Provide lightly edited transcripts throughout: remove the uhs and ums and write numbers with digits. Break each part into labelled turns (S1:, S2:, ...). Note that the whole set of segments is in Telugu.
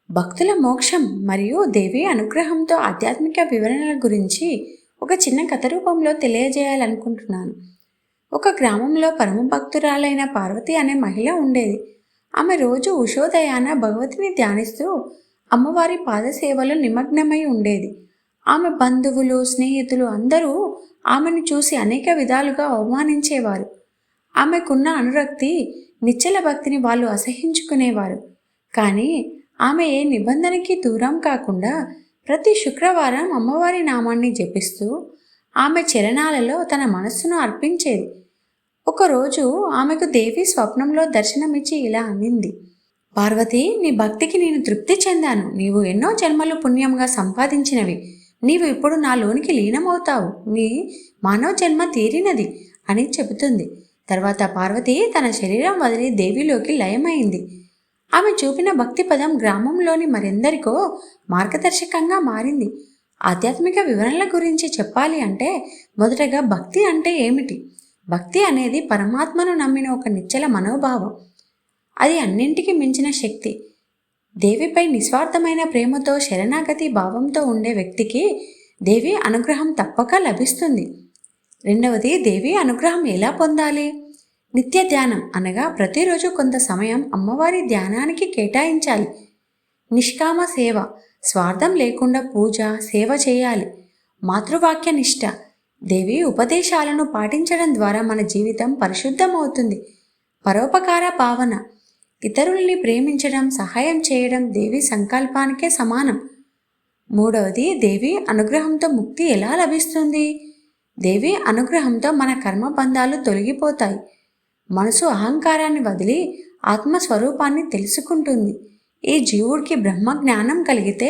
S1: భక్తుల మోక్షం మరియు దేవి అనుగ్రహంతో ఆధ్యాత్మిక వివరణల గురించి ఒక చిన్న కథ రూపంలో తెలియజేయాలనుకుంటున్నాను. ఒక గ్రామంలో పరమ భక్తురాలైన పార్వతి అనే మహిళ ఉండేది. ఆమె రోజు ఉషోదయాన భగవతిని ధ్యానిస్తూ అమ్మవారి పాదసేవలో నిమగ్నమై ఉండేది. ఆమె బంధువులు, స్నేహితులు అందరూ ఆమెను చూసి అనేక విధాలుగా అవమానించేవారు. ఆమెకున్న అనురక్తి, నిశ్చల భక్తిని వాళ్ళు అసహించుకునేవారు. కానీ ఆమె ఏ నిబంధనకి దూరం కాకుండా ప్రతి శుక్రవారం అమ్మవారి నామాన్ని జపిస్తూ ఆమె చరణాలలో తన మనస్సును అర్పించేది. ఒకరోజు ఆమెకు దేవి స్వప్నంలో దర్శనమిచ్చి ఇలా అనింది: పార్వతి, నీ భక్తికి నేను తృప్తి చెందాను. నీవు ఎన్నో జన్మలు పుణ్యంగా సంపాదించినవి. నీవు ఇప్పుడు నాలోనికి లీనమవుతావు. నీ మానవ జన్మ తీరినది అని చెబుతుంది. తర్వాత పార్వతి తన శరీరం వదిలి దేవిలోకి లయమైంది. ఆమె చూపిన భక్తి పదం గ్రామంలోని మరెందరికో మార్గదర్శకంగా మారింది. ఆధ్యాత్మిక వివరణల గురించి చెప్పాలి అంటే మొదటగా భక్తి అంటే ఏమిటి? భక్తి అనేది పరమాత్మను నమ్మిన ఒక నిశ్చల మనోభావం. అది అన్నింటికి మించిన శక్తి. దేవిపై నిస్వార్థమైన ప్రేమతో, శరణాగతి భావంతో ఉండే వ్యక్తికి దేవి అనుగ్రహం తప్పక లభిస్తుంది. రెండవది, దేవి అనుగ్రహం ఎలా పొందాలి? నిత్య ధ్యానం అనగా ప్రతిరోజు కొంత సమయం అమ్మవారి ధ్యానానికి కేటాయించాలి. నిష్కామ సేవ, స్వార్థం లేకుండా పూజ, సేవ చేయాలి. మాతృవాక్య నిష్ఠ, దేవి ఉపదేశాలను పాటించడం ద్వారా మన జీవితం పరిశుద్ధమవుతుంది. పరోపకార భావన, ఇతరుల్ని ప్రేమించడం, సహాయం చేయడం దేవి సంకల్పానికే సమానం. మూడవది, దేవి అనుగ్రహంతో ముక్తి ఎలా లభిస్తుంది? దేవి అనుగ్రహంతో మన కర్మబంధాలు తొలగిపోతాయి. మనసు అహంకారాన్ని వదిలి ఆత్మస్వరూపాన్ని తెలుసుకుంటుంది. ఈ జీవుడికి బ్రహ్మ జ్ఞానం కలిగితే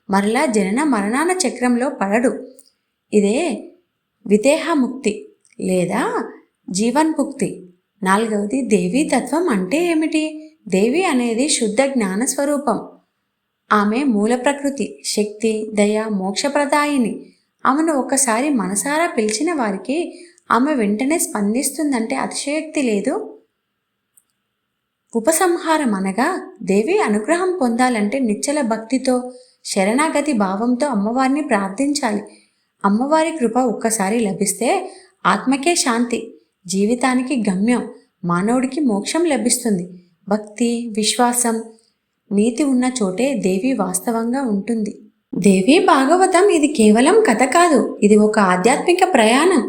S1: మరలా జనన మరణాల చక్రంలో పడడు. ఇదే విదేహముక్తి లేదా జీవన్ముక్తి. నాలుగవది, దేవీ తత్వం అంటే ఏమిటి? దేవి అనేది శుద్ధ జ్ఞాన స్వరూపం. ఆమె మూల ప్రకృతి, శక్తి, దయ, మోక్షప్రదాయిని. ఆమెను ఒకసారి మనసారా పిలిచిన వారికి ఆమె వెంటనే స్పందిస్తుందంటే అతిశయోక్తి లేదు. ఉపసంహారం అనగా దేవి అనుగ్రహం పొందాలంటే నిశ్చల భక్తితో, శరణాగతి భావంతో అమ్మవారిని ప్రార్థించాలి. అమ్మవారి కృప ఒక్కసారి లభిస్తే ఆత్మకే శాంతి, జీవితానికి గమ్యం, మానవుడికి మోక్షం లభిస్తుంది. భక్తి, విశ్వాసం, నీతి ఉన్న చోటే దేవి వాస్తవంగా ఉంటుంది. దేవి భాగవతం ఇది కేవలం కథ కాదు, ఇది ఒక ఆధ్యాత్మిక ప్రయాణం.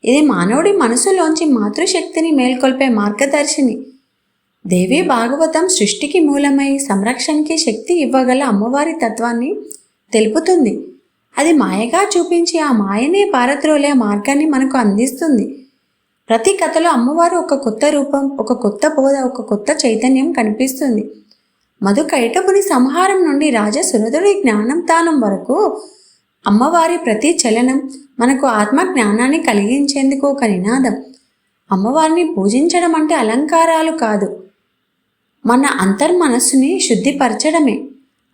S1: ఇది మానవుడి మనసులోంచి మాతృశక్తిని మేల్కొల్పే మార్గదర్శిని. దేవి భాగవతం సృష్టికి మూలమై సంరక్షణకి శక్తి ఇవ్వగల అమ్మవారి తత్వాన్ని తెలుపుతుంది. అది మాయగా చూపించి ఆ మాయనే పారద్రోలే మార్గాన్ని మనకు అందిస్తుంది. ప్రతి కథలో అమ్మవారు ఒక కొత్త రూపం, ఒక కొత్త బోధ, ఒక కొత్త చైతన్యం కనిపిస్తుంది. మధుకైటపుని సంహారం నుండి రాజా సురధుడి జ్ఞానం తానం వరకు అమ్మవారి ప్రతి చలనం మనకు ఆత్మ జ్ఞానాన్ని కలిగించేందుకు ఒక నినాదం. అమ్మవారిని పూజించడం అంటే అలంకారాలు కాదు, మన అంతర్మనస్సుని శుద్ధిపరచడమే.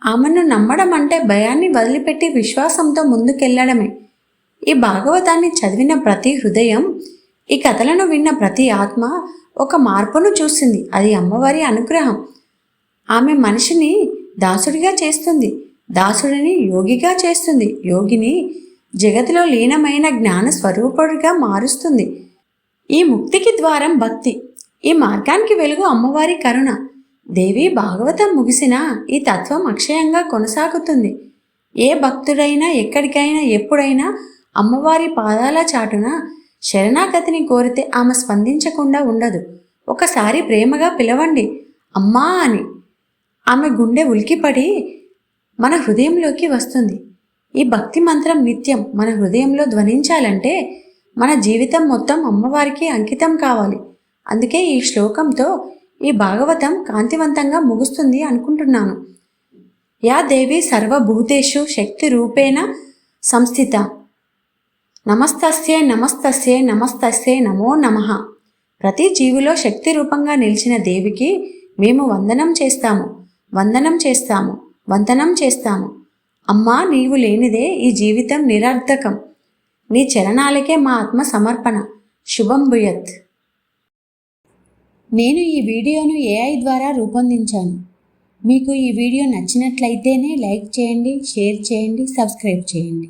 S1: ఆమెను నమ్మడం అంటే భయాన్ని వదిలిపెట్టి విశ్వాసంతో ముందుకెళ్లడమే. ఈ భాగవతాన్ని చదివిన ప్రతి హృదయం, ఈ కథలను విన్న ప్రతి ఆత్మ ఒక మార్పును చూసింది. అది అమ్మవారి అనుగ్రహం. ఆమె మనిషిని దాసుడిగా చేస్తుంది, దాసుడిని యోగిగా చేస్తుంది, యోగిని జగతిలో లీనమైన జ్ఞాన స్వరూపుడిగా మారుస్తుంది. ఈ ముక్తికి ద్వారం భక్తి, ఈ మార్గానికి వెలుగు అమ్మవారి కరుణ. దేవి భాగవతం ముగిసినా ఈ తత్వం అక్షయంగా కొనసాగుతుంది. ఏ భక్తుడైనా ఎక్కడికైనా ఎప్పుడైనా అమ్మవారి పాదాల చాటున శరణాగతిని కోరితే ఆమె స్పందించకుండా ఉండదు. ఒకసారి ప్రేమగా పిలవండి అమ్మా అని. ఆమె గుండె ఉలికిపడి మన హృదయంలోకి వస్తుంది. ఈ భక్తి మంత్రం నిత్యం మన హృదయంలో ధ్వనించాలంటే మన జీవితం మొత్తం అమ్మవారికి అంకితం కావాలి. అందుకే ఈ శ్లోకంతో ఈ భాగవతం కాంతివంతంగా ముగుస్తుంది అనుకుంటున్నాను. యా దేవి సర్వభూతేషు శక్తి రూపేణ సంస్థిత, నమస్తస్యే నమస్తస్యే నమస్తస్యే నమో నమః. ప్రతి జీవిలో శక్తి రూపంగా నిలిచిన దేవికి మేము వందనం చేస్తాము, వందనం చేస్తాము, వందనం చేస్తాము. అమ్మా, నీవు లేనిదే ఈ జీవితం నిరర్థకం. నీ చరణాలకే మా ఆత్మ సమర్పణ. శుభం భూయత్. నేను ఈ వీడియోను AI ద్వారా రూపొందించాను. మీకు ఈ వీడియో నచ్చినట్లయితేనే లైక్ చేయండి, షేర్ చేయండి, సబ్స్క్రైబ్ చేయండి.